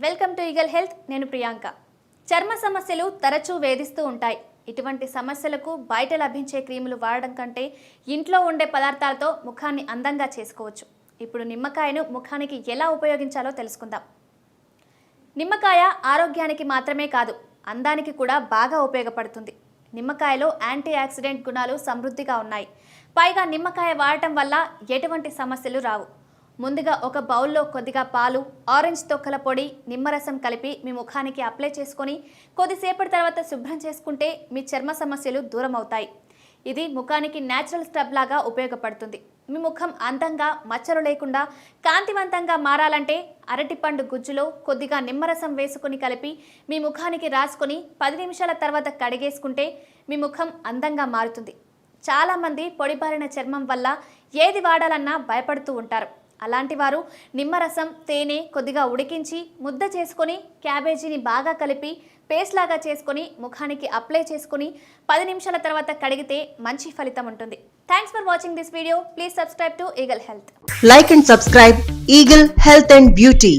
Welcome to eagle health. నేను ప్రియాంక. చర్మ సమస్యలు తరచూ వేధిస్తూ ఉంటాయి. ఇటువంటి సమస్యలకు బయట లభించే క్రీములు వాడడం కంటే ఇంట్లో ఉండే పదార్థాలతో ముఖాన్ని అందంగా చేసుకోవచ్చు. ఇప్పుడు నిమ్మకాయను ముఖానికి ఎలా ఉపయోగించాలో తెలుసుకుందాం. నిమ్మకాయ ఆరోగ్యానికి మాత్రమే కాదు, అందానికి కూడా బాగా ఉపయోగపడుతుంది. నిమ్మకాయలో యాంటీ ఆక్సిడెంట్ గుణాలు సమృద్ధిగా ఉన్నాయి. పైగా నిమ్మకాయ వాడటం వల్ల ఎటువంటి సమస్యలు రావు. ముందుగా ఒక బౌల్లో కొద్దిగా పాలు, ఆరెంజ్ తొక్కల పొడి, నిమ్మరసం కలిపి మీ ముఖానికి అప్లై చేసుకొని కొద్దిసేపటి తర్వాత శుభ్రం చేసుకుంటే మీ చర్మ సమస్యలు దూరం అవుతాయి. ఇది ముఖానికి న్యాచురల్ స్క్రబ్ లాగా ఉపయోగపడుతుంది. మీ ముఖం అందంగా, మచ్చలు లేకుండా కాంతివంతంగా మారాలంటే అరటిపండు గుజ్జులో కొద్దిగా నిమ్మరసం వేసుకుని కలిపి మీ ముఖానికి రాసుకొని 10 నిమిషాల తర్వాత కడిగేసుకుంటే మీ ముఖం అందంగా మారుతుంది. చాలామంది పొడిబారిన చర్మం వల్ల ఏది వాడాలన్నా భయపడుతూ ఉంటారు. అలాంటి వారు నిమ్మరసం, తేనె కొద్దిగా ఉడికించి ముద్ద చేసుకొని క్యాబేజీని బాగా కలిపి పేస్ట్ లాగా చేసుకొని ముఖానికి అప్లై చేసుకొని 10 నిమిషాల తర్వాత కడిగితే మంచి ఫలితం ఉంటుంది. Thanks for watching this video. Please subscribe to eagle health. Like and subscribe Eagle Health and Beauty.